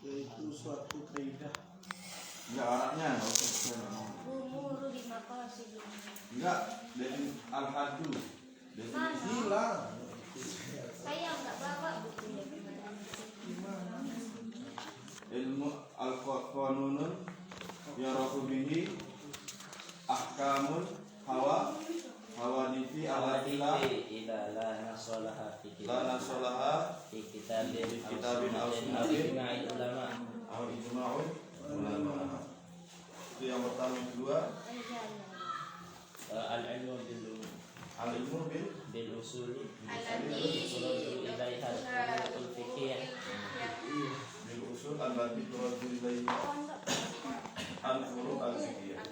yaitu suatu kaidah. Enggak anaknya, enggak usah sekarang. Umur di makasih. Enggak, dari al-hadu. Hilang. Saya enggak bawa bukunya. Ilmu al-qanunun yarafu bihi ahkamun hawadithi ala ila la nasolaha fi kitabin aw sunnatin aw ijma'un ulama. Itu yang pertama. Yang kedua, al-ilmu bil usuli ilaiha al-fiqhiyah bil usul allati turaddu ilaiha al-furu' al-fiqhiyah.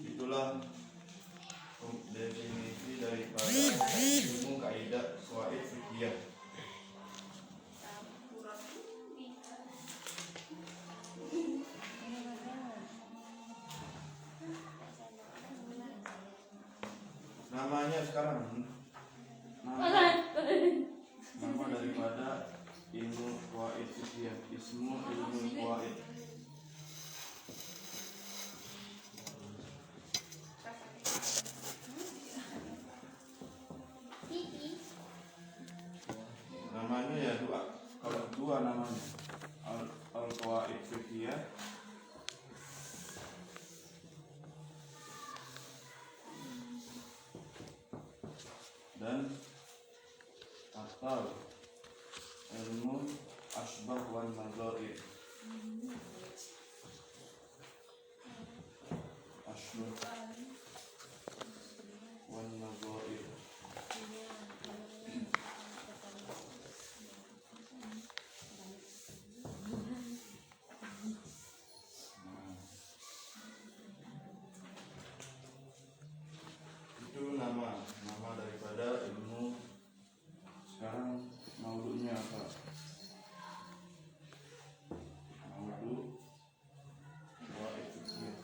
Itulah definisi daripada ilmu kaidah qawaid fikih. Namanya sekarang nama daripada ilmu qawaid fikih, ismu ilmu qawaid. Namanya ya dua namanya, al-qawaid fikih dan atau ilmu asbah wan nadhair. Asbah wan nadhair. Itu nama daripada ilmu. Sekarang maudhu'nya apa? Maudhu' qawaid fikih.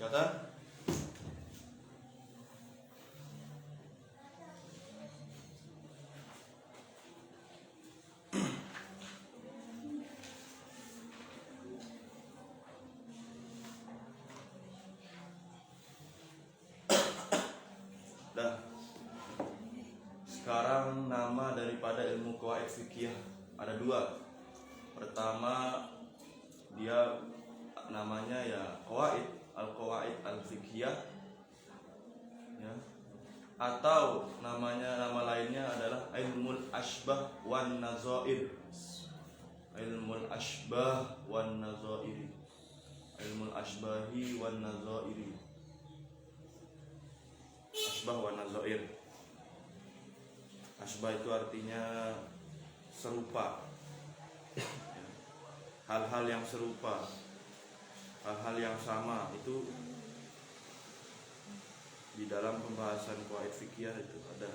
Kata? Dah. Sekarang nama daripada ilmu qawaid fikih ada dua. Pertama dia namanya ya qawaid, al-qawaid al-fiqhiyah ya. Atau nama lainnya adalah ilmul ashbah wan nazair. Ilmul ashbah wan nazairi. Ilmul ashbahi wan nazairi. Ashbah wan nazair. Ashbah itu artinya serupa. Hal-hal yang serupa, hal-hal yang sama itu di dalam pembahasan qawaid fikih itu ada.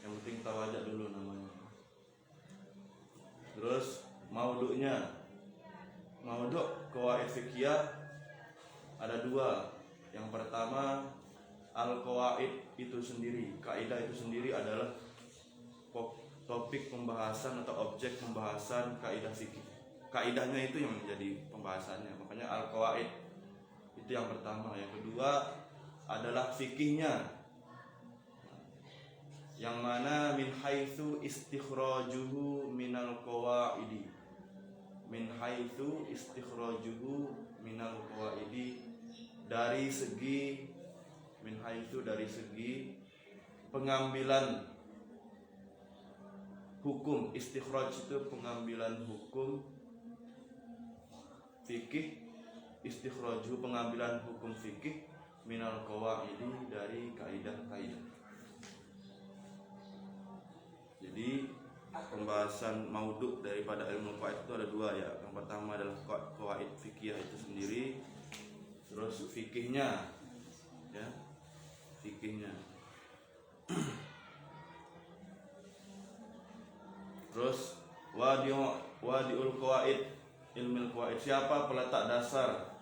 Yang penting tahu aja dulu namanya. Terus maudhu'nya, maudhu' qawaid fikih ada dua. Yang pertama al-qawaid itu sendiri, kaidah itu sendiri adalah topik pembahasan atau objek pembahasan kaidah fikih. Kaidahnya itu yang menjadi pembahasannya. Makanya al-qawaid itu yang pertama. Yang kedua adalah fikihnya, yang mana min haitsu istikhrajuhu minal qawaidi. Min haitsu istikhrajuhu minal qawaidi, dari segi min haitsu, dari segi pengambilan hukum. Istikhraj itu pengambilan hukum fikih, istikhraju pengambilan hukum fikih, minal qawaidi, dari kaidah-kaidah. Jadi pembahasan maudhu' daripada ilmu qawaid itu ada dua ya. Yang pertama adalah qawaid fikih itu sendiri, terus fikihnya ya, fikihnya. Terus wadiul qawaid, ilmu qawaid, siapa peletak dasar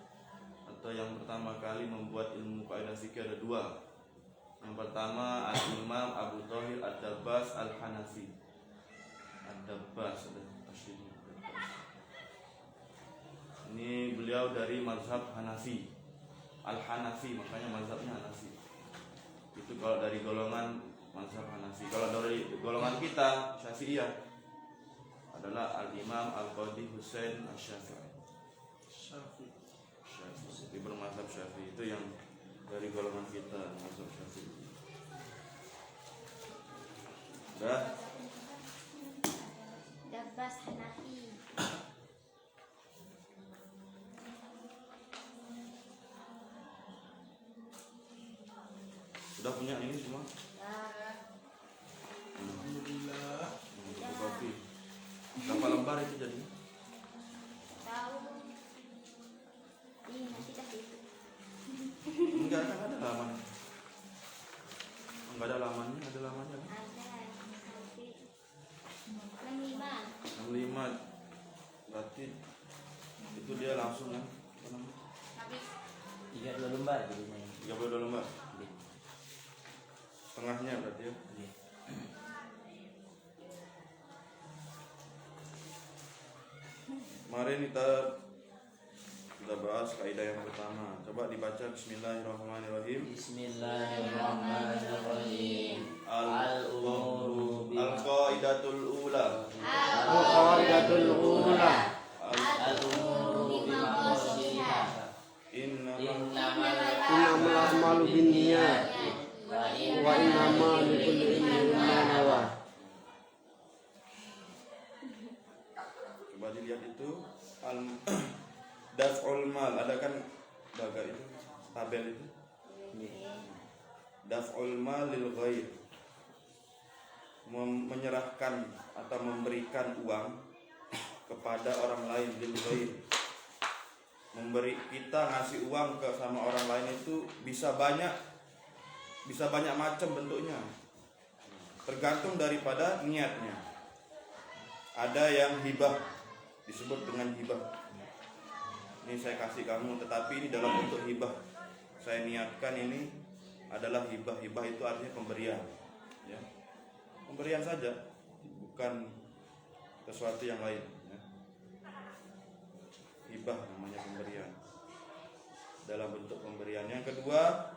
atau yang pertama kali membuat ilmu kaidah fikih ada dua. Yang pertama Al-Imam Abu Thahir Ad-Dabbas Al-Hanafi. Ad-Dabbas ada tasydidnya. Ini beliau dari mazhab Hanafi. Al-Hanafi, makanya mazhabnya Hanafi. Itu kalau dari golongan mazhab Hanafi. Kalau dari golongan kita Syafi'iyah adalah Al-Imam Al-Qadhi Husain Asy-Syafi'i. Syafi'i bermazhab Syafi'i, itu yang dari golongan kita mazhab Syafi'i. Dah. Dabbas Hanafi. Sudah punya ini semua? Alhamdulillah. Kopi. Berapa lembar itu jadinya? Tahu. Ini nanti kasih itu. Enggak ada laman. Enggak ada lamannya, ada lamannya kan? Ada. Nanti. 65. 65. Berarti itu dia langsung kan? Habis. 32 lembar jadinya. 32 lembar. Setengahnya berarti ya. Kemarin kita sudah bahas kaidah yang pertama. Coba dibaca Bismillahirrahmanirrahim. Bismillahirrahmanirrahim. Al-umuru al-qaidatul ula. Al-qaidatul ula. Al-umuru bimaqasidiha. Innamal Innamal a'malu binniyat wa innamal likulli imrin ma nawa. Coba dilihat itu daf'ul mal, ada kan baga itu, tabel itu. Daf'ul mal lil ghair, menyerahkan atau memberikan uang kepada orang lain, lil ghair. Memberi, kita ngasih uang ke sama orang lain itu bisa banyak macam bentuknya, tergantung daripada niatnya. Ada yang hibah, disebut dengan hibah. ini saya kasih kamu, tetapi ini dalam bentuk hibah. Saya niatkan ini adalah hibah. Hibah itu artinya pemberian, ya. Pemberian saja, bukan sesuatu yang lain, ya. Hibah namanya pemberian, dalam bentuk pemberian. Yang kedua,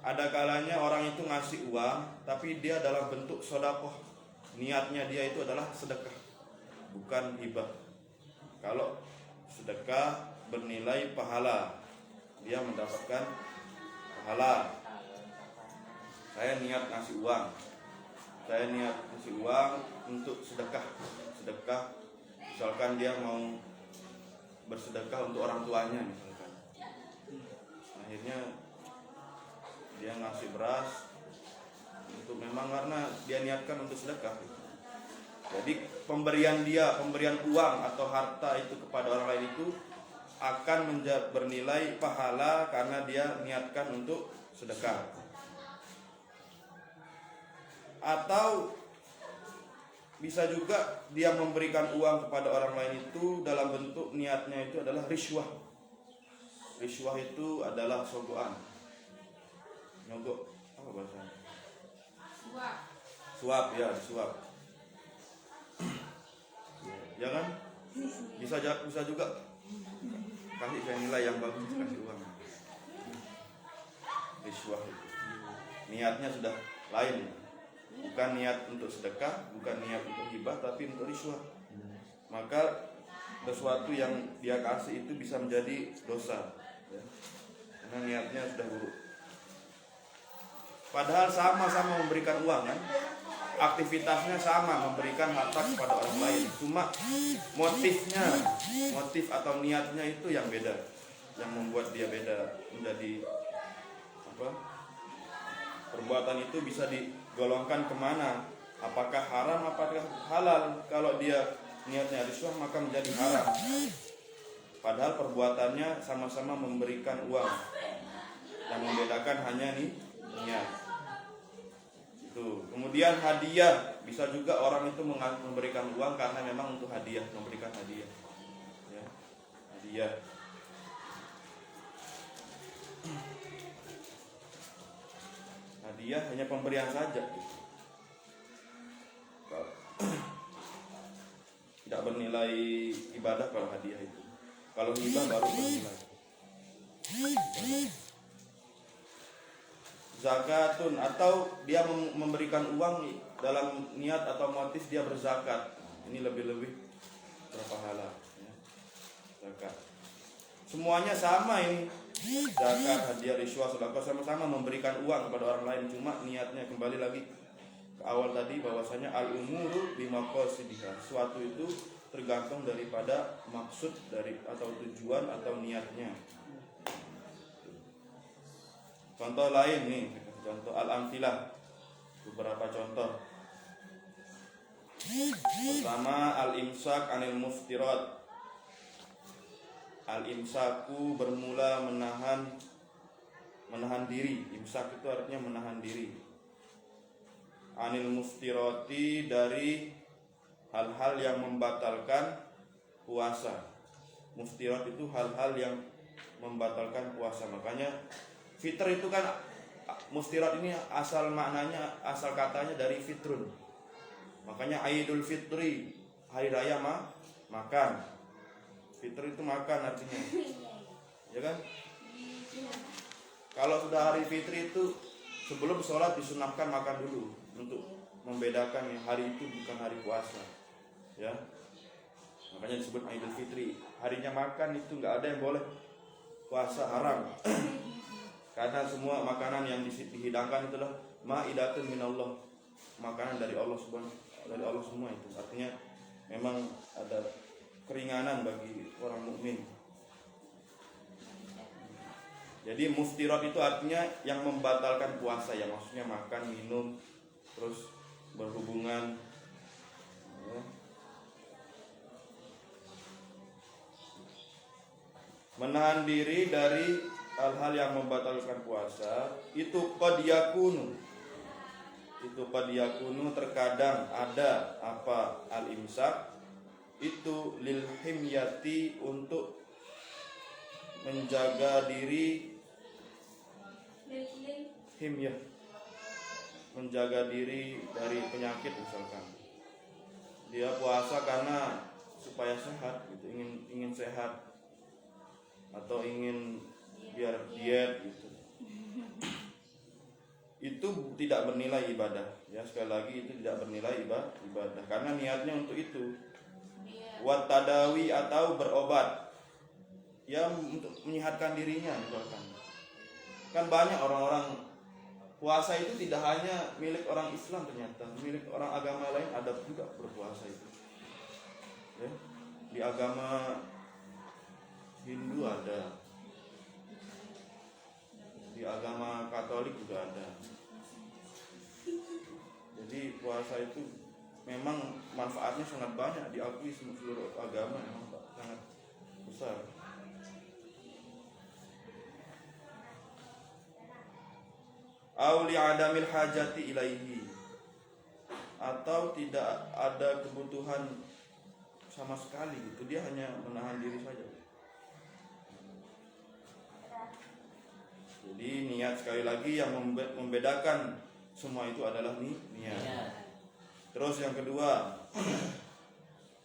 ada kalanya orang itu ngasih uang tapi dia dalam bentuk sedekah. Niatnya dia itu adalah sedekah, bukan hibah. Kalau sedekah bernilai pahala, dia mendapatkan pahala. Saya niat ngasih uang, saya niat ngasih uang untuk sedekah. Sedekah, misalkan dia mau bersedekah untuk orang tuanya, misalkan. Akhirnya dia ngasih beras untuk memang karena dia niatkan untuk sedekah. Jadi pemberian uang atau harta itu kepada orang lain itu akan bernilai pahala karena dia niatkan untuk sedekah. Atau bisa juga dia memberikan uang kepada orang lain itu dalam bentuk niatnya itu adalah riswah. Riswah itu adalah sogokan. Nyogok, apa bahasanya? Suap, ya, suap. Ya kan? Bisa juga kasih saya nilai yang bagus, kasih uang. Riswah itu niatnya sudah lain, bukan niat untuk sedekah, bukan niat untuk hibah, tapi untuk riswah. Maka sesuatu yang dia kasih itu bisa menjadi dosa, ya. Karena niatnya sudah buruk. Padahal sama-sama memberikan uang, kan? Aktivitasnya sama, memberikan harta kepada orang lain. Cuma motif atau niatnya itu yang beda, yang membuat dia beda menjadi apa? Perbuatan itu bisa digolongkan kemana? Apakah haram, apakah halal? Kalau dia niatnya riswah maka menjadi haram. Padahal perbuatannya sama-sama memberikan uang. Yang membedakan hanya niat. Tuh. Kemudian hadiah, bisa juga orang itu memberikan uang karena memang untuk hadiah, memberikan hadiah, ya. Hadiah. Hadiah hanya pemberian saja, gitu. Tidak bernilai ibadah kalau hadiah itu. Kalau hibah baru bernilai. Zakatun, atau dia memberikan uang dalam niat atau motif dia berzakat. Ini lebih-lebih berpahala, ya. Zakat. Semuanya sama ini. Zakat, hadiah, riswah, sedekah sama-sama memberikan uang kepada orang lain, cuma niatnya kembali lagi ke awal tadi bahwasanya al-umuru bimaqasidiha. Suatu itu tergantung daripada maksud dari atau tujuan atau niatnya. Contoh lain nih, contoh al-amthilah, beberapa contoh. Pertama, al-imsak anil muftirat. Al-imsaku bermula menahan diri. Imsak itu artinya menahan diri. Anil muftirati, dari hal-hal yang membatalkan puasa. Muftirat itu hal-hal yang membatalkan puasa. Makanya fitr itu kan, muftirat ini asal maknanya, asal katanya dari fitrun. Makanya Idul Fitri, hari raya makan. Fitr itu makan artinya, ya kan? Kalau sudah hari fitri itu sebelum sholat disunahkan makan dulu untuk membedakan ya, hari itu bukan hari puasa, ya. Makanya disebut Idul Fitri. Harinya makan itu nggak ada yang boleh puasa, haram. Karena semua makanan yang dihidangkan itulah ma'idatun minallah, makanan dari Allah Subhanahu, dari Allah semua itu. Artinya memang ada keringanan bagi orang mukmin. Jadi muftirat itu artinya yang membatalkan puasa, ya, maksudnya makan, minum, terus berhubungan, ya. Menahan diri dari hal-hal yang membatalkan puasa itu qad yakunu. Itu qad yakunu, terkadang ada apa al-imsak itu lil himyati, untuk menjaga diri menjaga diri dari penyakit, misalkan dia puasa karena supaya sehat gitu, ingin sehat atau ingin biar diet gitu, itu tidak bernilai ibadah ya. Sekali lagi itu tidak bernilai ibadah karena niatnya untuk itu. Wat tadawi atau berobat ya, untuk menyehatkan dirinya misalkan. Kan banyak orang-orang puasa itu tidak hanya milik orang Islam, ternyata milik orang agama lain ada juga berpuasa itu ya. Di agama Hindu ada, di agama Katolik juga ada. Jadi puasa itu memang manfaatnya sangat banyak, diakui seluruh agama, memang sangat besar. Auli adamil hajati ilaihi, atau tidak ada kebutuhan sama sekali gitu, dia hanya menahan diri saja. Jadi niat, sekali lagi yang membedakan semua itu adalah niat. Terus yang kedua,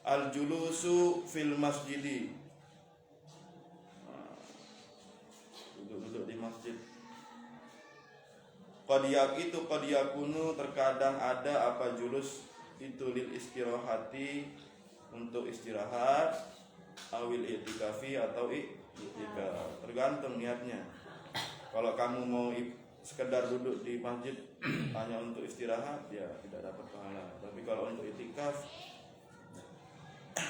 al julusu fil masjidi, duduk di masjid. Qad yakunu, terkadang ada apa julus itu lil istirahati, untuk istirahat, awil i'tikafi atau i'tikaf, tergantung niatnya. Kalau kamu mau sekedar duduk di masjid hanya untuk istirahat, ya tidak dapat pahala. Tapi kalau untuk i'tikaf,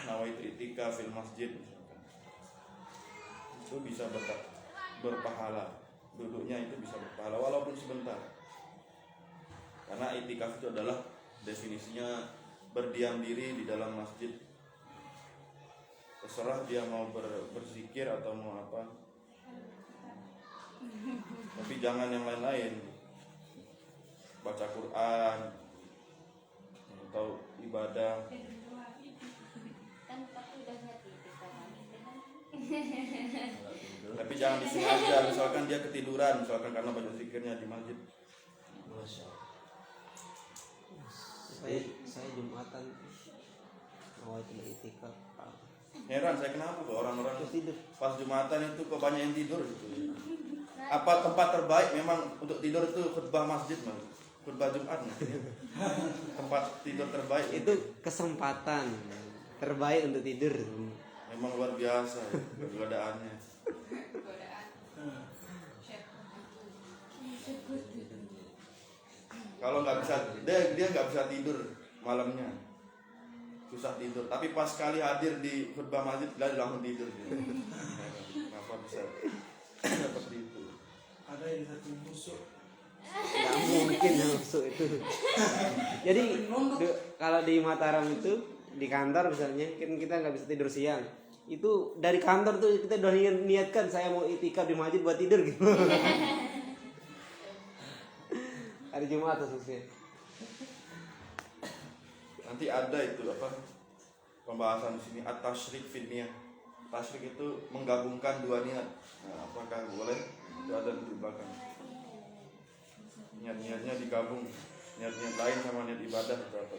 nawaitu i'tikaf fil masjid misalkan, itu bisa berpahala. Duduknya itu bisa berpahala walaupun sebentar. Karena i'tikaf itu adalah definisinya berdiam diri di dalam masjid. Terserah dia mau berzikir atau mau apa, tapi jangan yang lain-lain, baca Quran atau ibadah. Kan aku udah ngerti kita Tapi jangan disengaja, misalkan dia ketiduran, misalkan karena baca zikirnya di masjid. Saya Jumatan mau itu beritikaf. Heran saya kenapa kok orang-orang Terus tidur. pas Jumatan itu kok banyak yang tidur gitu. Apa tempat terbaik memang untuk tidur itu khutbah masjid, Mas? Khutbah Jumat. Tempat tidur terbaik Itu kesempatan terbaik untuk tidur. memang luar biasa ya, godaannya. Kalau nggak bisa, dia nggak bisa tidur malamnya, susah tidur. Tapi pas sekali hadir di khutbah masjid, dia langsung tidur. Kenapa bisa seperti itu? Ada yang satu busuk. Nggak mungkin masuk itu. Jadi kalau di Mataram itu di kantor misalnya kan kita nggak bisa tidur siang. Itu dari kantor tuh kita udah niatkan saya mau itikaf di masjid buat tidur gitu. Hari Jumat khususnya. Nanti ada itu apa pembahasan di sini, at-tasyrik fi niyah. Tasyrik itu menggabungkan dua niat. Nah, apakah boleh? Itu ada di belakang. Niat-niatnya digabung, niat-niat lain sama niat ibadah berapa?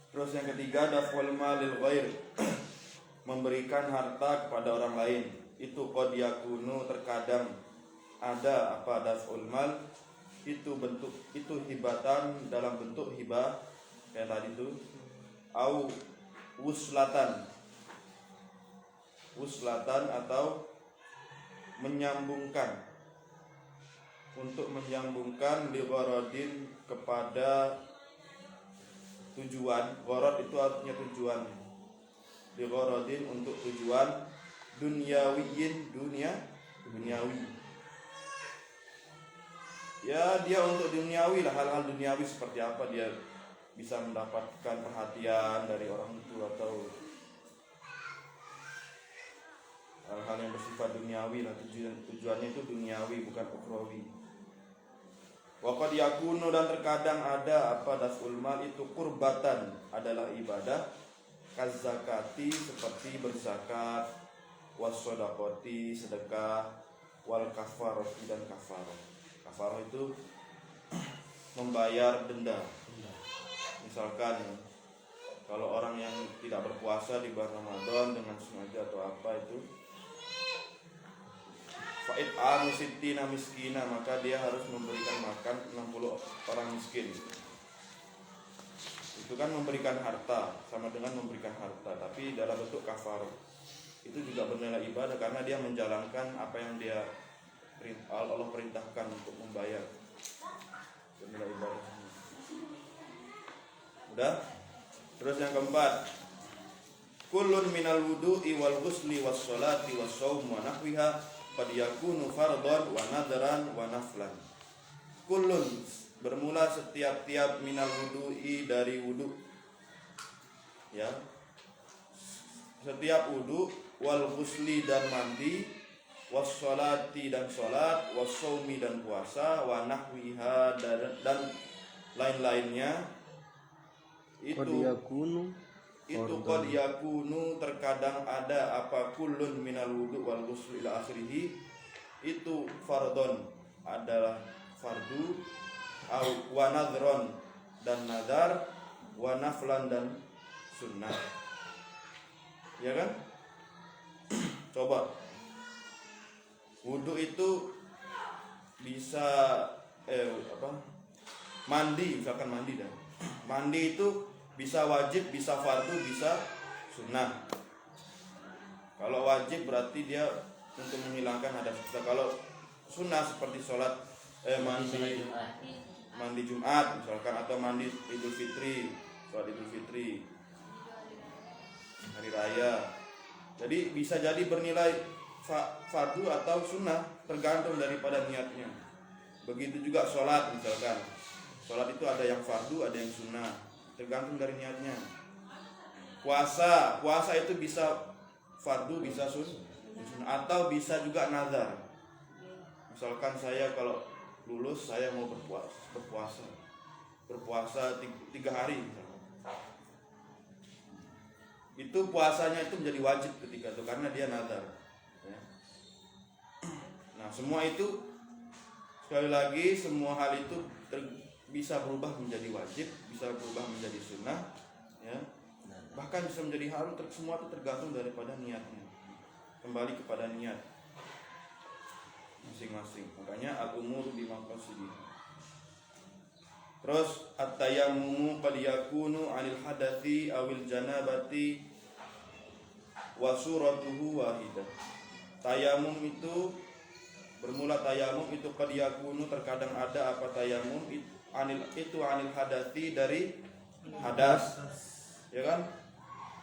Terus yang ketiga, daf'ul malil ghair, memberikan harta kepada orang lain. Itu qad yakunu, terkadang ada apa daf'ul mal, itu bentuk, itu hibatan dalam bentuk hibah kayak tadi itu, au wuslatan atau menyambungkan, untuk menyambungkan li gharadin, kepada tujuan. Gharad itu artinya tujuan, li gharadin untuk tujuan dunyawiyin, duniawi. Ya dia untuk duniawi lah, hal-hal duniawi seperti apa, dia bisa mendapatkan perhatian dari orang itu atau hal-hal yang bersifat duniawi lah, tujuannya itu duniawi bukan ukhrawi. Waqad yakunu, dan terkadang ada apa daf'ul mal itu qurbatan, adalah ibadah, kazakati seperti berzakat, wasodakoti sedekah, wal kafaroti dan kafaroh. Kafaroh itu membayar denda. Misalkan kalau orang yang tidak berpuasa di bulan Ramadan dengan sengaja atau apa itu, fa'id amusittina miskina, maka dia harus memberikan makan 60 orang miskin. Itu kan memberikan harta, sama dengan memberikan harta, tapi dalam bentuk kafarah. Itu juga bernilai ibadah karena dia menjalankan apa yang Allah perintahkan untuk membayar. Bernilai ibadah. Udah? Terus yang keempat, kullun minal wudu'i wal ghusli was sholati was shaum wa nahwiha qad yakunu fardhan wa nadran wa naflan. Kullun, bermula setiap-tiap minal wudu'i, dari wudu, ya, setiap wudu, wal ghusli dan mandi, was sholati dan sholat, was shaumi dan puasa, wa nahwiha dan lain-lainnya. Itu qad yakunu terkadang ada apa kullun minal wudu wal ghusli ila akhirih, itu fardhon adalah fardu, au wa nadhron dan nadar, wa naflan dan sunnah. Ya kan? Coba. Wudu itu bisa mandi, misalkan mandi dah. Mandi itu bisa wajib, bisa fardu, bisa sunnah. Kalau wajib berarti dia untuk menghilangkan hadas. Kalau sunnah seperti sholat, mandi Jumat misalkan, atau mandi Idul Fitri, sholat Idul Fitri, hari raya. Jadi bisa jadi bernilai fardu atau sunnah, tergantung daripada niatnya. Begitu juga sholat misalkan. Sholat itu ada yang fardu, ada yang sunnah, tergantung dari niatnya. Puasa itu bisa fardu, bisa sunnah, atau bisa juga nazar. Misalkan saya kalau lulus saya mau berpuasa 3 hari misalkan. Itu puasanya itu menjadi wajib ketika itu karena dia nazar, ya. Nah semua itu, sekali lagi, semua hal itu bisa berubah menjadi wajib, bisa berubah menjadi sunnah, ya. Bahkan bisa menjadi haram. Semua itu tergantung daripada niatnya. Kembali kepada niat masing-masing. Makanya al-umur bimaqasidih. Terus at-tayammumu qad yakunu 'anil hadathi awil janabati wa suratuhu wahidah. Tayamum itu bermula, tayamum itu qad yakunu terkadang ada apa tayamum anil hadathi, dari hadas, ya kan?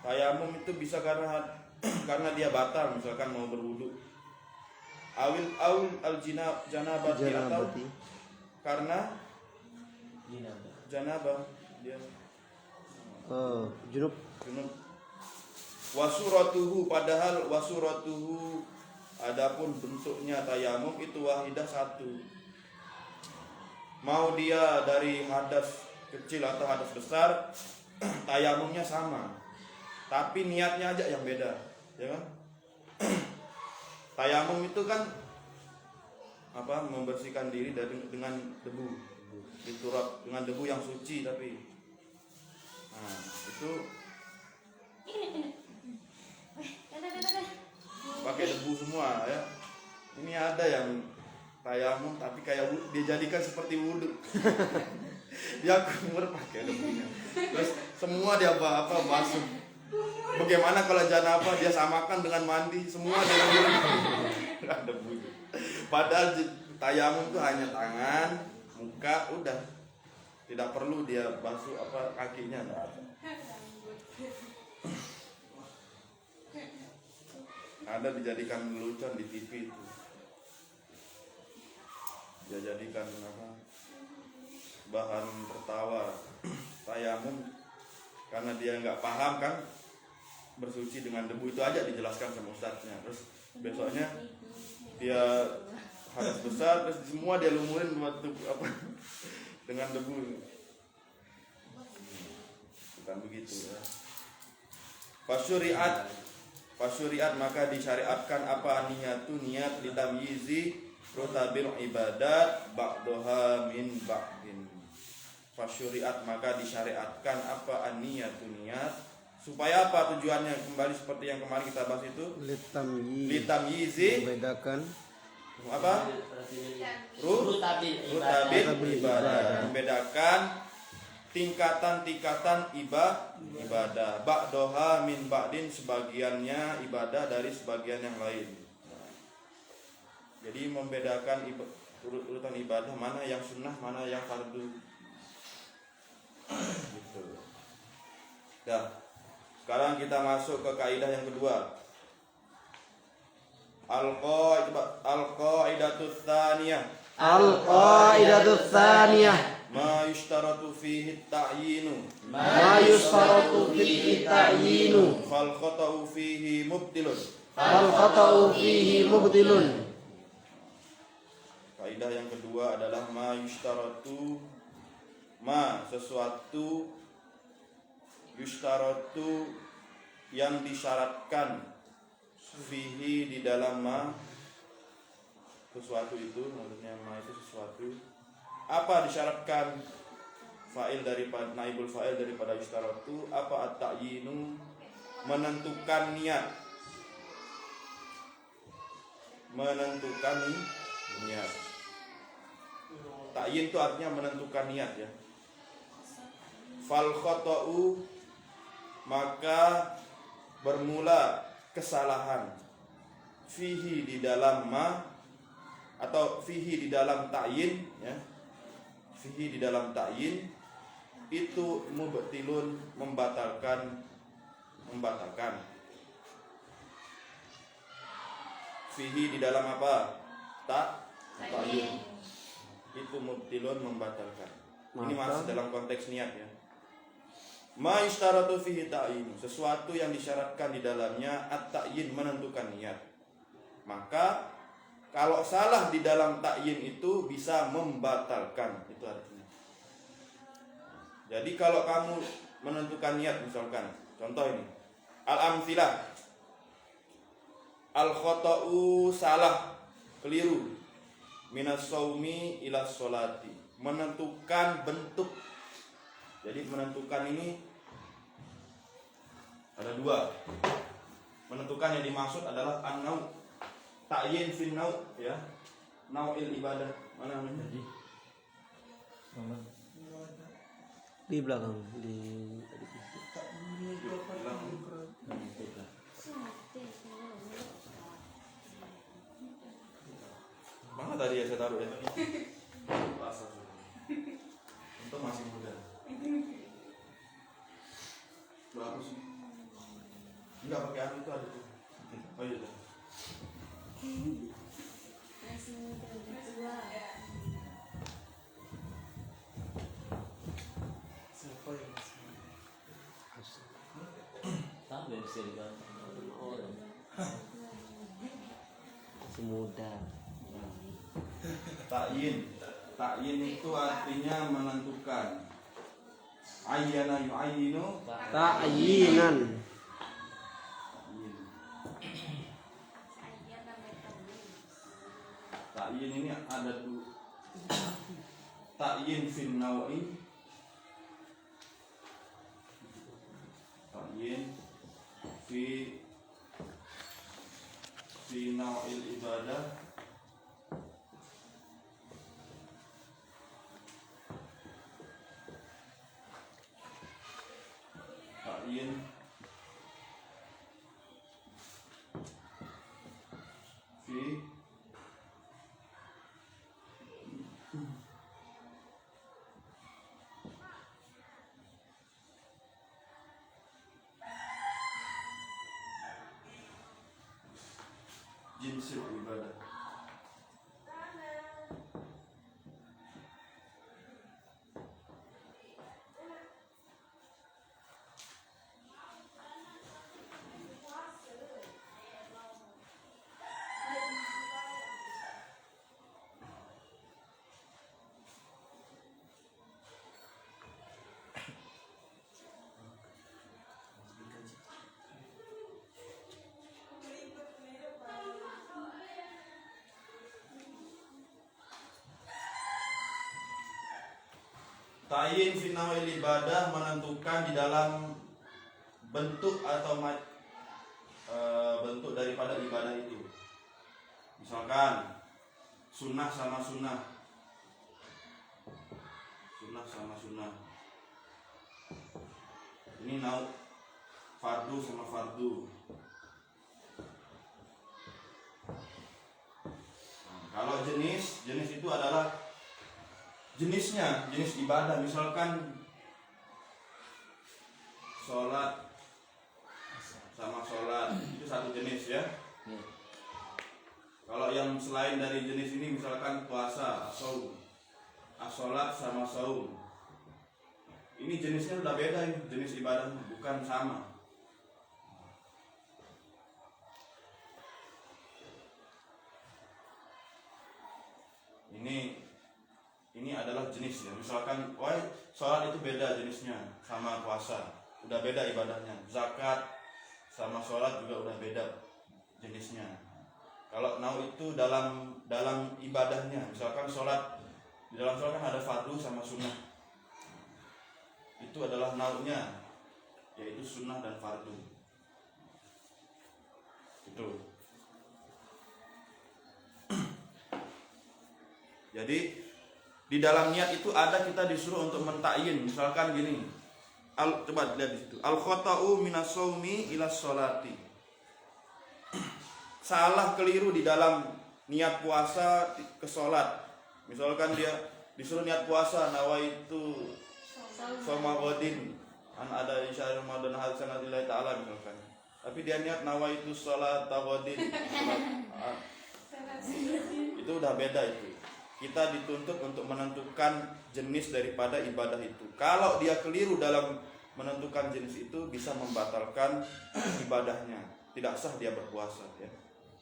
Tayamum itu bisa karena dia batal, misalkan mau berwudu. Awil al janabati, atau karena janabah dia junub. Wasuratuhu, padahal wasuratuhu, adapun bentuknya tayamum itu wahidah, satu. Mau dia dari hadas kecil atau hadas besar, tayamumnya sama, tapi niatnya aja yang beda, ya kan? Tayamum itu kan membersihkan diri dengan debu, diturap dengan debu yang suci, tapi itu pakai debu semua, ya. Ini ada yang tayamum tapi kayak dijadikan seperti wudhu. Dia kumur pakai debunya, terus semua dia masuk. Bagaimana kalau janabah dia samakan dengan mandi, semua dengan debu. Padahal tayamum itu hanya tangan, muka, udah, tidak perlu dia basuh kakinya. Ada dijadikan lelucon di TV itu. Dia jadikan bahan tertawa tayamum, karena dia nggak paham kan bersuci dengan debu, itu aja dijelaskan sama ustadznya. Terus besoknya dia hadas besar, terus semua dia lumurin dengan debu. Bukan begitu, ya. Fasyuri'at Fasyuriat maka disyariatkan apa niyatu niat litamyizi rutabil ibadat ba'doha min ba'din. Fasyuriat maka disyariatkan apa niyatu niat supaya apa tujuannya, kembali seperti yang kemarin kita bahas itu, litamyizi membedakan apa Rutabil rutabil ibadah. membedakan tingkatan-tingkatan ibadah ba'doha min ba'din, sebagiannya ibadah dari sebagian yang lain. Jadi membedakan urutan ibadah mana yang sunnah, mana yang fardu. Gitu. Dah. Sekarang kita masuk ke kaidah yang kedua. Al-qaidatut tsaniyah. Al-qaidatut tsaniyah Ma yushtaratu fihi ta'yinu ma yusfaratu fihi ta'yinu fal khata'u fihi mubtilun. fal khata'u fihi mubtilun. Kaidah yang kedua adalah ma yushtaratu, sesuatu, yushtaratu yang disyaratkan, fihi di dalam ma, sesuatu itu, maksudnya ma itu sesuatu. Apa disyaratkan? Fa'il daripada naibul fa'il daripada yushtaratu, apa at-ta'yinu, menentukan niat. Menentukan niat. Ta'yin itu artinya menentukan niat ya. Fal khata'u maka bermula kesalahan, fihi di dalam ma, atau fihi di dalam ta'yin ya. Fihi di dalam ta'yin itu mubtilun, membatalkan. Fihi di dalam apa? Ta'yin itu mubtilun, membatalkan. Ini masih dalam konteks niat ya. Ma yustaratu fihi ta'yin, sesuatu yang disyaratkan di dalamnya at-ta'yin, menentukan niat. Maka kalau salah di dalam ta'yin itu bisa membatalkan, itu artinya. Jadi kalau kamu menentukan niat, misalkan contoh ini, al-amtsilah, al-khata'u salah, keliru, minas shaumi ila sholati, menentukan bentuk. Jadi menentukan ini ada dua. Menentukan yang dimaksud adalah an-nau', ta'yin fin nau' ya. Nau'il ibadah. Mana namanya? Di belakang di Mana tadi ya saya taruh ya? Rasa. Untuk masih muda. Berapa sih? Enggak pakai anu itu ada tuh. Oh iya. Masih berdua. Siapa yang masih? Tahu gak bisa dibantu orang. masih muda. Ta'yin itu artinya menentukan. Ayyana yu'ayyinu Ta'yinan. Ta'yin ini ada tuh. Ta'yin fin naw'i, ta'yin fi naw'il ibadah, ta'yin fi jinsil ibadah. Ta'yin fi nawil ibadah menentukan di dalam bentuk atau bentuk daripada ibadah itu. Misalkan sunnah sama sunnah, sunnah sama sunnah. Ini nauk fardu sama fardu. Nah, kalau jenis itu adalah jenisnya, jenis ibadah. Misalkan sholat sama sholat itu satu jenis ya. Kalau yang selain dari jenis ini misalkan puasa, saum, sholat sama saum, ini jenisnya udah beda ini, jenis ibadah bukan sama. Ini adalah jenisnya. Misalkan, sholat itu beda jenisnya sama puasa, udah beda ibadahnya. Zakat sama sholat juga udah beda jenisnya. Kalau nau itu dalam ibadahnya, misalkan sholat, di dalam sholat kan ada fardu sama sunnah. Itu adalah naunya, yaitu sunnah dan fardu. Itu. Jadi di dalam niat itu ada kita disuruh untuk mentakyin. Misalkan gini, coba lihat di situ. Al khata'u minas shaumi ila sholati. Salah keliru di dalam niat puasa ke sholat. Misalkan dia disuruh niat puasa, nawaitu shoma ghadin an ada isya Ramadan hasanatillahi ta'ala misalkan. Tapi dia niat nawaitu sholat ghadin. Itu udah beda itu. Kita dituntut untuk menentukan jenis daripada ibadah itu. Kalau dia keliru dalam menentukan jenis itu, bisa membatalkan ibadahnya. Tidak sah dia berpuasa ya.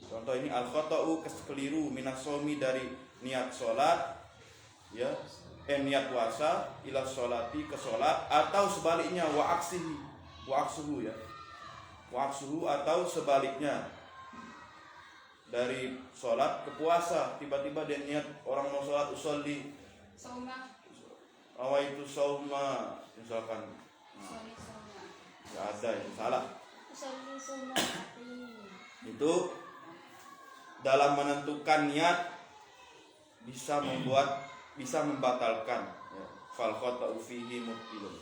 Contoh ini al-khata'u keliru minas shaumi dari niat sholat ya, niat puasa ila sholati ke sholat, atau sebaliknya wa aksuhu ya. Wa aksuhu atau sebaliknya dari sholat ke puasa, tiba-tiba dia niat orang mau sholat usolli awaitu sauma misalkan. Nggak ada, itu salah. Itu dalam menentukan niat bisa membatalkan ya. Fal khata'u fihi mubtilun.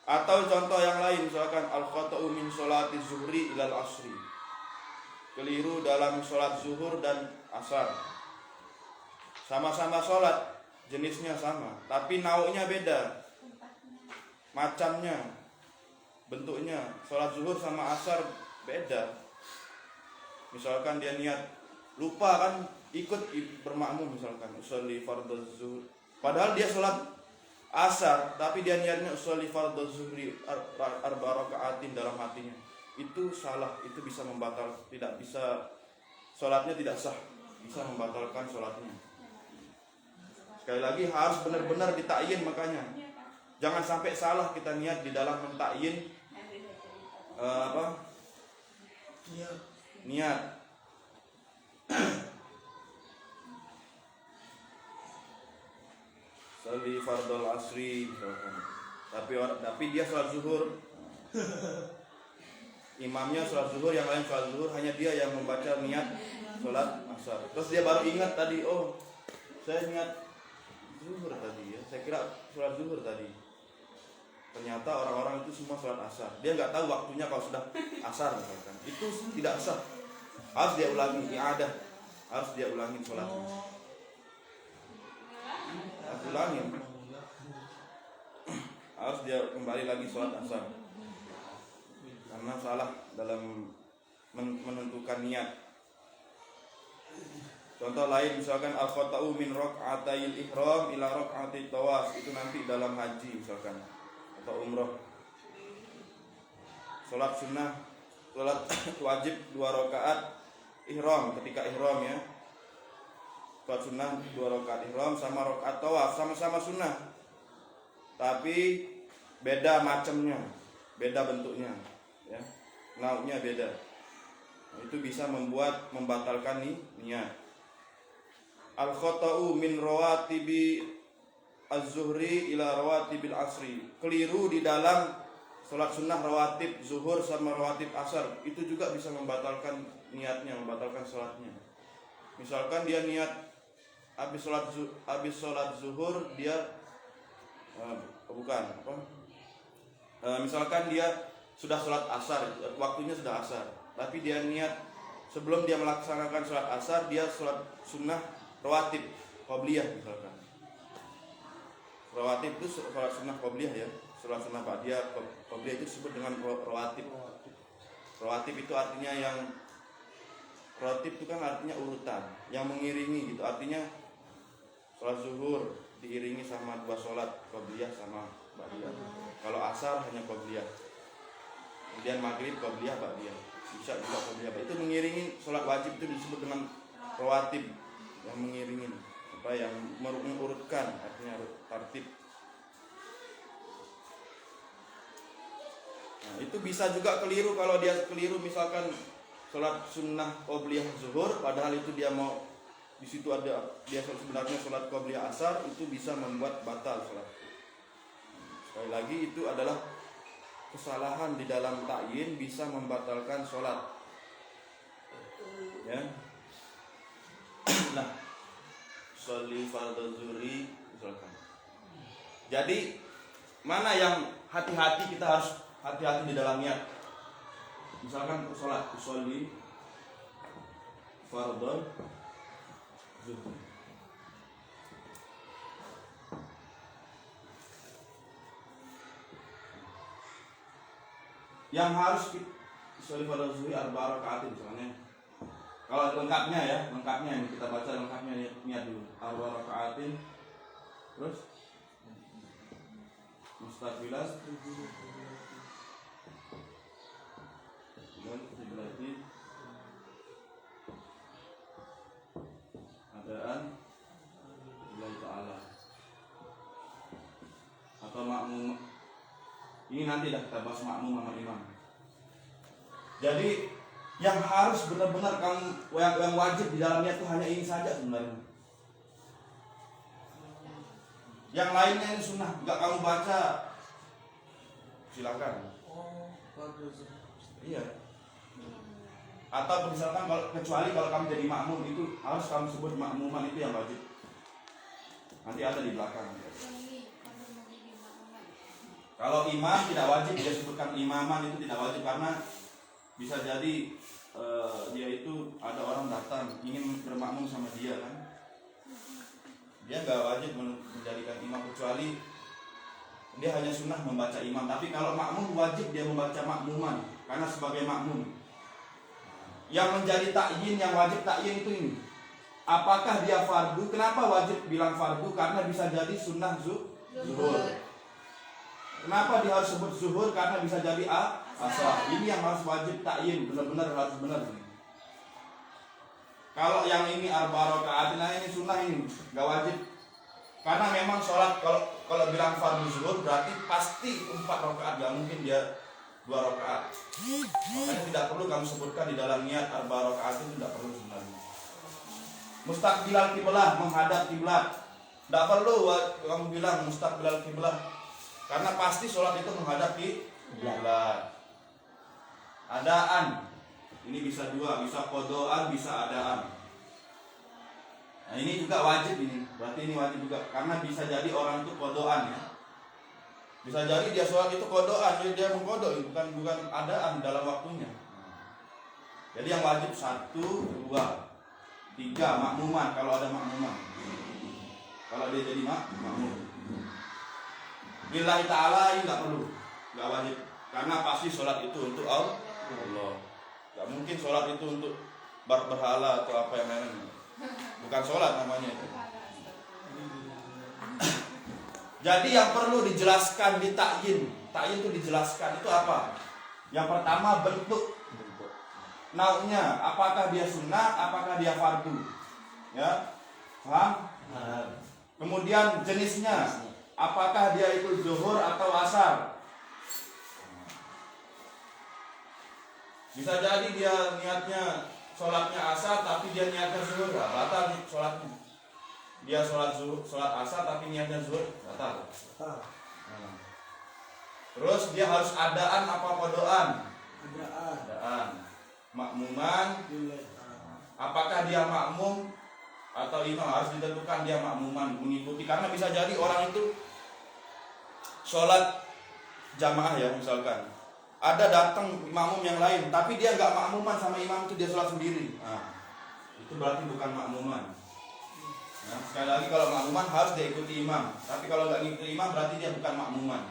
Atau contoh yang lain misalkan al khata'u min sholati zuhri ilal asri. Keliru dalam sholat zuhur dan asar. Sama-sama sholat, jenisnya sama, tapi naunya beda, macamnya, bentuknya. Sholat zuhur sama asar beda. Misalkan dia niat lupa kan ikut bermakmum misalkan usolli fardhu zuhur. Padahal dia sholat asar, tapi dia niatnya usolli fardhu zuhri arba rakaatin dalam hatinya. Itu salah, itu bisa tidak bisa, sholatnya tidak sah, bisa membatalkan sholatnya. Sekali lagi harus benar-benar ditakyin, makanya jangan sampai salah kita niat di dalam mentakyin niat. Sholli fardhul asri misalkan. Tapi dia sholat zuhur. Imamnya sholat zuhur, yang lain sholat zuhur, hanya dia yang membaca niat sholat asar. Terus dia baru ingat tadi, oh saya niat zuhur tadi ya, saya kira sholat zuhur tadi. Ternyata orang-orang itu semua sholat asar. Dia nggak tahu waktunya kalau sudah asar misalkan. Itu tidak sah. Harus dia ulangi, harus dia ulangi sholatnya. Harus ulangi. Harus dia kembali lagi sholat asar. Karena salah dalam menentukan niat. Contoh lain misalkan al-khata'u min rak'atayil ihram ila rak'atit tawaf. Itu nanti dalam haji misalkan atau umroh. Sholat sunnah, sholat wajib 2 rakaat ihram ketika ihram ya. Sholat sunnah 2 rakaat ihram sama rakaat tawaf, sama-sama sunnah. Tapi beda macamnya, beda bentuknya ya. Naunya beda. Nah, itu bisa membatalkan niat. Al-khata'u min rawatibi az-zuhri ila rawatibil asri. Keliru di dalam sholat sunnah rawatib zuhur sama rawatib asar, itu juga bisa membatalkan niatnya, membatalkan sholatnya. Misalkan dia niat habis sholat zuhur dia misalkan dia sudah sholat asar, waktunya sudah asar, tapi dia niat sebelum dia melaksanakan sholat asar dia sholat sunnah rawatib qobliyah. Misalkan rawatib itu sholat sunnah qobliyah ya, sholat sunnah ba'diyah qobliyah itu disebut dengan rawatib. Rawatib itu artinya yang rawatib itu kan artinya urutan, yang mengiringi gitu. Artinya sholat zuhur diiringi sama 2 sholat qobliyah sama ba'diyah. Kalau asar hanya qobliyah. Kemudian maghrib qobliyah ba'diyah. Isya juga qobliyah. Itu mengiringi sholat wajib itu disebut dengan rawatib, yang mengiringi, apa yang mengurutkan, artinya tartib. Nah, itu bisa juga keliru kalau dia keliru misalkan sholat sunnah qobliyah zuhur, padahal itu dia mau di situ ada dia sebenarnya sholat qobliyah asar, itu bisa membuat batal sholat. Sekali lagi itu adalah kesalahan di dalam ta'yin bisa membatalkan sholat. Ya. Nah, sholli fardhu zuhri misalkan. Jadi mana yang hati-hati, kita harus hati-hati di dalam niat. Misalkan sholat sholli fardhu zuhri. Yang harus sholli fardhu zuhri 4 rakaat misalnya. Kalau lengkapnya ya, lengkapnya ini kita baca lengkapnya niat dulu. 4 rakaatin. Terus mustaqbilas berarti adaan Allah Ta'ala atau makmum. Ini nanti dah kita bahas makmum sama imam. Jadi yang harus benar-benar kamu yang wajib di dalamnya itu hanya ini saja sebenarnya. Yang lainnya ini sunnah, enggak kamu baca silakan. Iya. Atau misalkan kecuali kalau kamu jadi makmum, itu harus kamu sebut makmuman, itu yang wajib. Nanti ada di belakang. Kalau imam tidak wajib dia sebutkan imaman, itu tidak wajib karena bisa jadi dia itu ada orang datang ingin bermakmum sama dia kan, dia nggak wajib menjadikan imam kecuali dia hanya sunnah membaca imam. Tapi kalau makmum wajib dia membaca makmuman karena sebagai makmum. Yang menjadi takyin, yang wajib takyin itu ini, apakah dia fardu? Kenapa wajib bilang fardu? Karena bisa jadi sunnah zuhur. Kenapa dia harus sebut zuhur? Karena bisa jadi asar. Ini yang harus wajib takyin, benar-benar harus benar. Kalau yang ini 4 rakaat, nah ini sunnah, ini nggak wajib. Karena memang sholat kalau bilang fardu zuhur berarti pasti 4 rakaat, nggak mungkin dia 2 rakaat. Makanya tidak perlu kamu sebutkan di dalam niat 4 rakaat, itu tidak perlu sebenarnya. Mustaqbilal kiblah, menghadap kiblat, tidak perlu kamu bilang mustaqbilal kiblah, karena pasti sholat itu menghadap kiblat. Adaan, ini bisa 2, bisa kodoan, bisa adaan. Nah ini juga wajib ini, berarti ini wajib juga, karena bisa jadi orang itu kodoan ya. Bisa jadi dia sholat itu kodoan, jadi dia mengkodok, bukan adaan dalam waktunya. Jadi yang wajib 1, 2, 3 makmuman kalau ada makmuman. Kalau dia jadi makmum. Lillahi ta'ala ini nggak perlu, nggak wajib, karena pasti sholat itu untuk Allah. Gak mungkin sholat itu untuk berhala atau apa yang lain. Bukan sholat namanya itu. Jadi yang perlu dijelaskan di takyin itu dijelaskan itu apa? Yang pertama bentuk nau'nya, apakah dia sunnah, apakah dia fardu. Ya, paham? Kemudian jenisnya, apakah dia itu zuhur atau asar. Bisa jadi dia niatnya sholatnya asar tapi dia niatnya zuhur, batal sholatnya. dia sholat asar tapi niatnya zuhur, batal. Ah, Nah. Terus dia harus adaan apa kodoan? adaan. Adaan. Makmuman. Boleh. Apakah dia makmum atau imam, harus ditentukan dia makmuman mengikuti, karena bisa jadi orang itu sholat jamaah ya, misalkan ada datang makmum yang lain tapi dia nggak makmuman sama imam itu, dia sholat sendiri. Nah, itu berarti bukan makmuman. Nah, sekali lagi kalau makmuman harus diikuti imam, tapi kalau nggak ngikuti imam berarti dia bukan makmuman.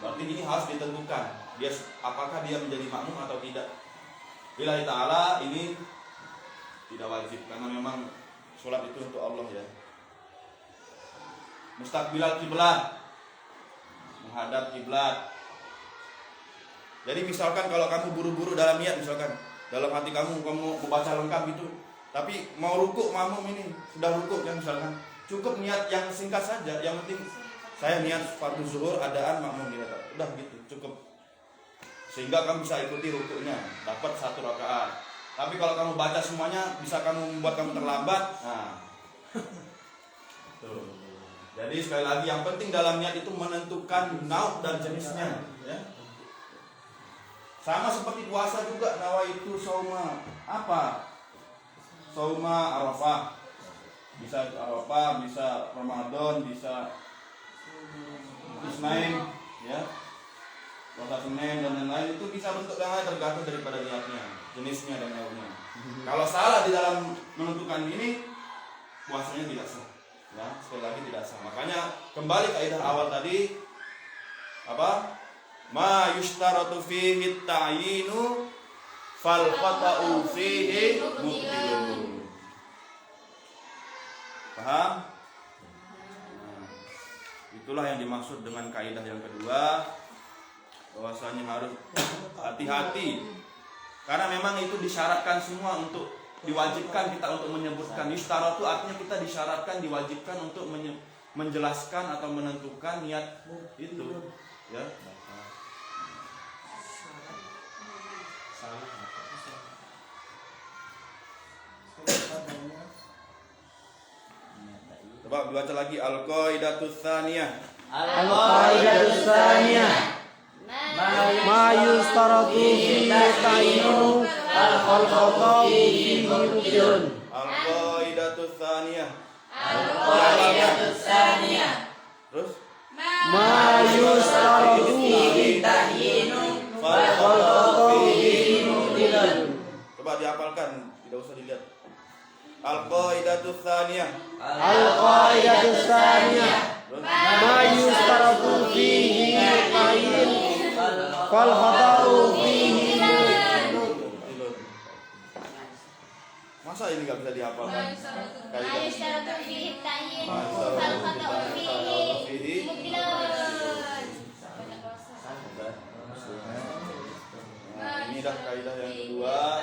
Berarti ini harus ditentukan dia apakah dia menjadi makmum atau tidak. Billahi ta'ala ini tidak wajib karena memang sholat itu untuk Allah ya. Mustaqbilal kiblat, menghadap kiblat. Jadi misalkan kalau kamu buru-buru dalam niat, misalkan dalam hati kamu membaca lengkap gitu, tapi mau rukuk makmum ini sudah rukuk kan, misalkan cukup niat yang singkat saja, yang penting saya niat fardu zuhur adaan makmum gitu, udah gitu cukup, sehingga kamu bisa ikuti rukuknya, dapat 1 rakaat. Tapi kalau kamu baca semuanya bisa kamu membuat kamu terlambat. Nah, tuh. Jadi sekali lagi yang penting dalam niat itu menentukan nauk dan jenisnya ya. Sama seperti puasa juga, nawaitu shauma apa? Shauma Arafah. Bisa Arafah, bisa Ramadan, bisa Isnain ya. Puasa Senin dan lain-lain itu bisa bentuk yang lain tergantung daripada niatnya, jenisnya dan nauknya. Kalau salah di dalam menentukan ini, puasanya tidak sah. Ya, sekali lagi tidak sah. Makanya kembali kaidah awal tadi apa? Ma yushtaratu fihi ta'yinu fal qata'u fihi mubtilun. Paham? Nah, itulah yang dimaksud dengan kaidah yang kedua, bahwasanya harus hati-hati karena memang itu disyaratkan semua untuk diwajibkan kita untuk menyebutkan. Yushtaratu artinya kita disyaratkan, diwajibkan untuk menjelaskan atau menentukan niat itu ya. Coba baca lagi al-qaidatus tsaniyah. Al-qaidatus tsaniyah ma yustaratu fi ta'yinu al-khata'u fi mubtilun. Al-qaidatus tsaniyah. Al-qaidatus tsaniyah. Terus Ma yustaratu fi ta'yinu al-khata'u fi mubtilun. coba dihafalkan, tidak usah dilihat. Al-qaidatus tsaniyah. Al-qaidatus tsaniyah ma yustaratu fihi ta'yin fal khata'u fihi Mubtilun. Masa ini nggak bisa dihafalkan? Ma yushtaratu fihi ta'yin Ma fal yushtaratu khata'u fihi fihi mubtilun. Nah, ini dah kaidah yang kedua.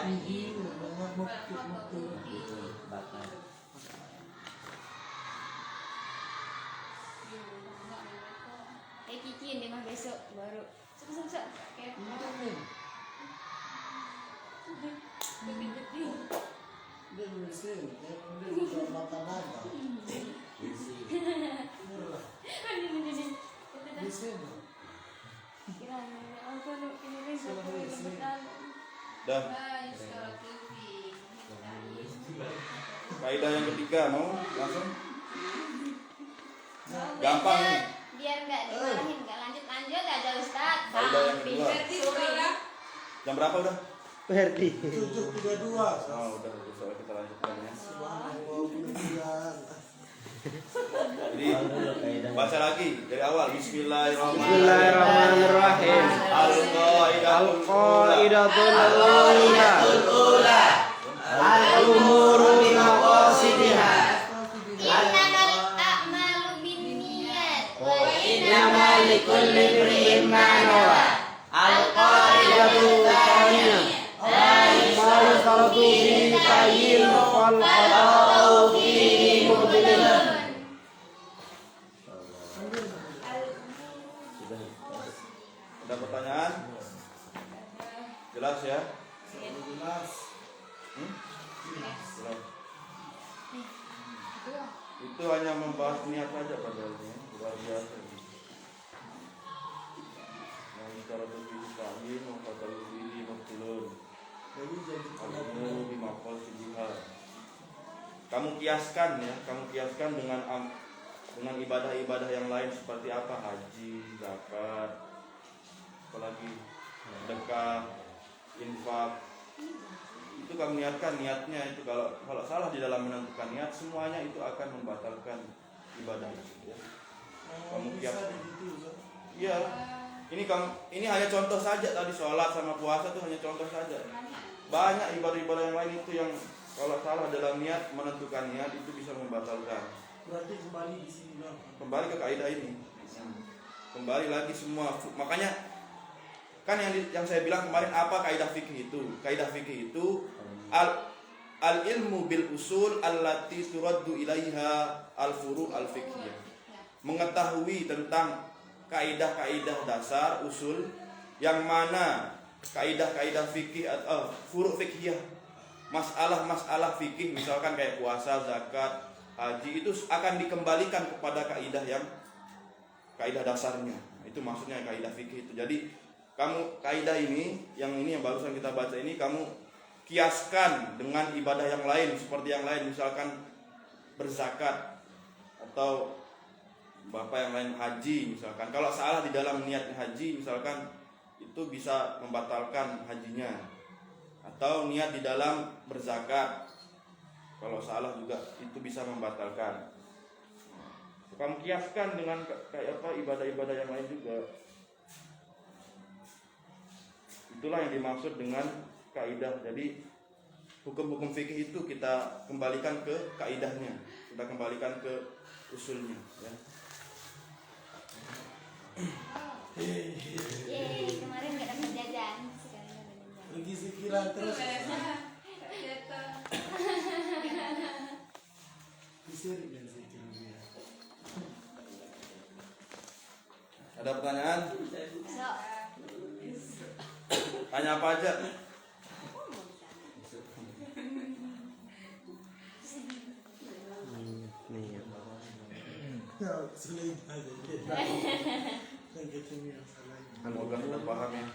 Kiki ini mah besok baru. Susah. Kayak Dia mesin, dia bukan mata-mata. Mesin. Dah. Kaidah yang ketiga mau langsung. Gampang nih. Biar nggak dimarahin, nggak lanjut aja Ustaz. Kaidah yang kedua. Jam berapa udah? Verdi. 7.32. Oh, udah soalnya kita lanjutkan ya. Jadi baca lagi dari awal. Bismillahirrahmanirrahim. Al-qaidatul ula al-umuru bi maqasidiha Innamal a'malu binniyat wa innamal likulli imrin ma nawa. Al-qaidatul tsaniyah ma yustaratu fihi ta'yin fal khata'u fihi mubtilun. Ada pertanyaan? Jelas ya? Jelas. Belum. Itu hanya membahas niat saja padahalnya, luar biasa. Nah, secara tertulis lagi, mengkata ini maktulun. Jadi jadi Al-umur bimaqal sijihad. Kamu kiaskan ya, kamu kiaskan dengan ibadah-ibadah yang lain seperti apa? Haji, zakat, apalagi sedekah, infak. Itu kamu niatkan, niatnya itu kalau salah di dalam menentukan niat, semuanya itu akan membatalkan ibadah itu ya. Kamu bisa kiaskan. begitu Ustaz. Iya. Ini hanya contoh saja, tadi sholat sama puasa itu hanya contoh saja. Banyak ibadah-ibadah yang lain itu yang kalau salah dalam niat, menentukan niat itu bisa membatalkan. Berarti kembali di sini bang. Kembali ke kaidah ini. Kembali lagi semua. Makanya kan yang saya bilang kemarin, apa kaidah fikih itu? Kaidah fikih itu al ilmu bil usul allati turaddu ilaiha al furu' al fiqhiyah. Mengetahui tentang kaidah-kaidah dasar usul yang mana kaidah-kaidah fikih atau furu' fiqhiyah, masalah-masalah fikih misalkan kayak puasa, zakat, haji itu akan dikembalikan kepada kaidah dasarnya. Itu maksudnya kaidah fikih itu. Jadi kamu kaidah ini yang barusan kita baca ini kamu kiaskan dengan ibadah yang lain seperti yang lain, misalkan berzakat atau bapak yang lain haji misalkan. Kalau salah di dalam niatnya haji misalkan, itu bisa membatalkan hajinya. Atau niat di dalam berzakat, kalau salah juga itu bisa membatalkan. Kamu kiaskan dengan kayak apa ibadah-ibadah yang lain juga. Itulah yang dimaksud dengan kaidah. Jadi hukum-hukum fikih itu kita kembalikan ke kaidahnya, kita kembalikan ke usulnya ya. Yeay, kemarin gak dapat jajan, sekarang dapat jajan. Pergi pikiran terus. Disirik dan zikir dia. Ada pertanyaan? So, Tanya apa aja? Nih ya. Selain aja. Dan ketemu yang salah. Semoga sudah paham ya.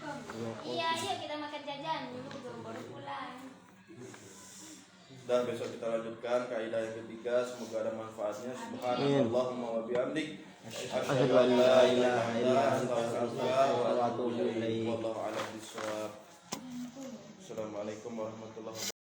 iya, yuk kita makan jajan dulu belum baru pulang. Dan besok kita lanjutkan kaidah yang ketiga. Semoga ada manfaatnya. Subhanallahumma wa bihamdik, asyhadu an la ilaha illa anta, astaghfiruka wa atubu ilaik. Wallahu a'lam bishawab. Assalamualaikum warahmatullahi wabarakatuh.